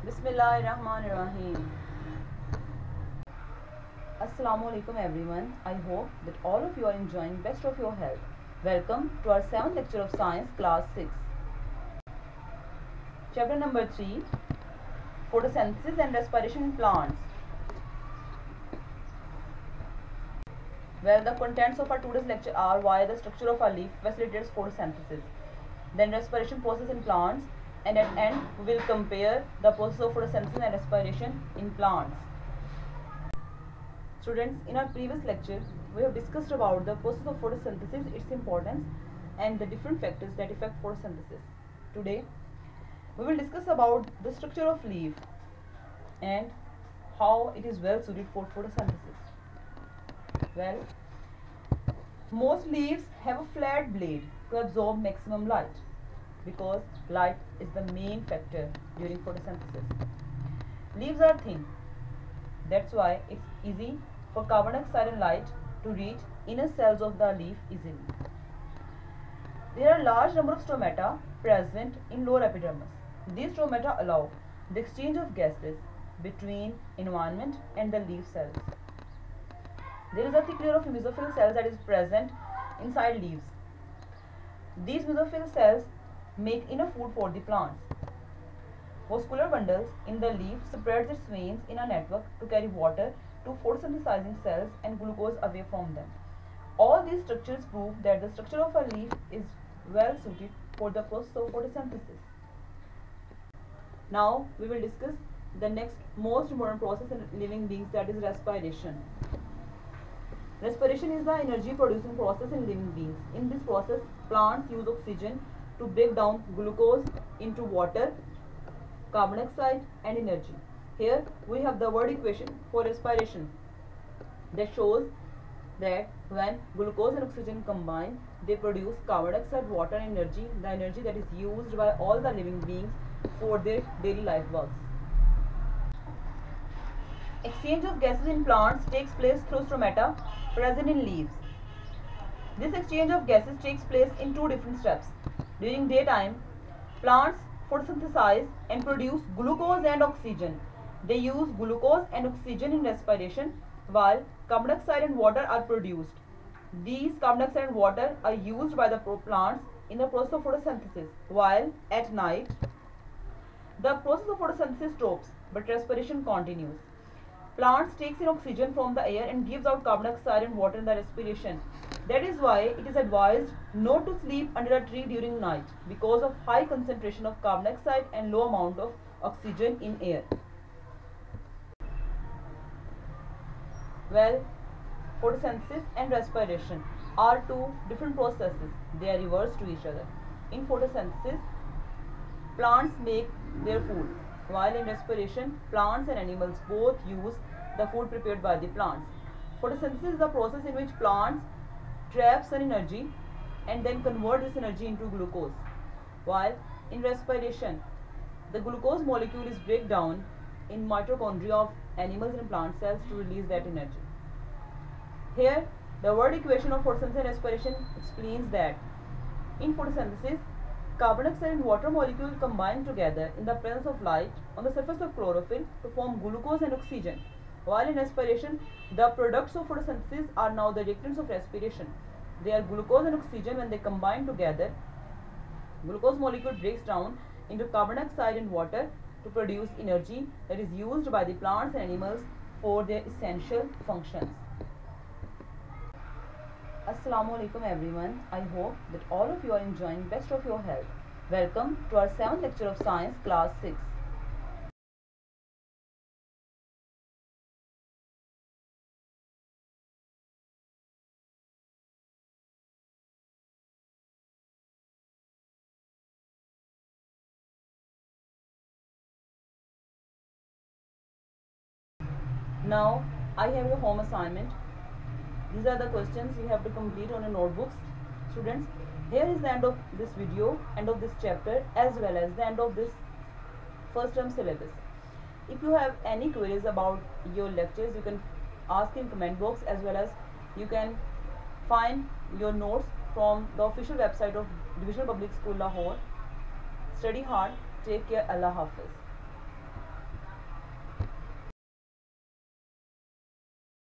Bismillahirrahmanirrahim. Assalamualaikum everyone. I hope that all of you are enjoying best of your health. Welcome to our 7th lecture of science, class 6. Chapter number 3, photosynthesis and respiration in plants. Well, the contents of our today's lecture are why the structure of a leaf facilitates photosynthesis, then respiration process in plants, and at end we will compare the process of photosynthesis and respiration in plants. Students, in our previous lecture we have discussed about the process of photosynthesis, its importance, and the different factors that affect photosynthesis. Today we will discuss about the structure of leaf and how it is well suited for photosynthesis. Well, most leaves have a flat blade to absorb maximum light because light is the main factor during photosynthesis. Leaves are thin, that's why it's easy for carbon dioxide and light to reach inner cells of the leaf easily. There are a large number of stomata present in lower epidermis. These stomata allow the exchange of gases between environment and the leaf cells. There is a thick layer of mesophyll cells that is present inside leaves. These mesophyll cells make enough food for the plants. Vascular bundles in the leaf spreads its veins in a network to carry water to photosynthesizing cells and glucose away from them. All these structures prove that the structure of a leaf is well suited for the process of photosynthesis. Now we will discuss the next most important process in living beings, that is respiration. Respiration is the energy producing process in living beings. In this process, plants use oxygen to break down glucose into water, carbon dioxide and energy. Here we have the word equation for respiration that shows that when glucose and oxygen combine, they produce carbon dioxide, water and energy, the energy that is used by all the living beings for their daily life works. Exchange of gases in plants takes place through stomata present in leaves. This exchange of gases takes place in two different steps. During daytime, plants photosynthesize and produce glucose and oxygen. They use glucose and oxygen in respiration while carbon dioxide and water are produced. These carbon dioxide and water are used by the plants in the process of photosynthesis, while at night the process of photosynthesis stops but respiration continues. Plants takes in oxygen from the air and gives out carbon dioxide and water in the respiration. That is why it is advised not to sleep under a tree during night because of high concentration of carbon dioxide and low amount of oxygen in air. Well, photosynthesis and respiration are two different processes. They are reverse to each other. In photosynthesis, plants make their food, while in respiration, plants and animals both use the food prepared by the plants. Photosynthesis is the process in which plants trap sun energy and then convert this energy into glucose, while in respiration, the glucose molecule is break down in mitochondria of animals and plant cells to release that energy. Here, the word equation of photosynthesis and respiration explains that in photosynthesis, carbon dioxide and water molecules combine together in the presence of light on the surface of chlorophyll to form glucose and oxygen, while in respiration, the products of photosynthesis are now the reactants of respiration. They are glucose and oxygen. When they combine together, glucose molecule breaks down into carbon dioxide and water to produce energy that is used by the plants and animals for their essential functions. Assalamualaikum everyone. I hope that all of you are enjoying best of your health. Welcome to our 7th lecture of science, class 6. Now I have your home assignment. These are the questions you have to complete on your notebooks. Students, here is the end of this video, end of this chapter, as well as the end of this first term syllabus. If you have any queries about your lectures, you can ask in comment box, as well as you can find your notes from the official website of Divisional Public School Lahore. Study hard. Take care. Allah Hafiz.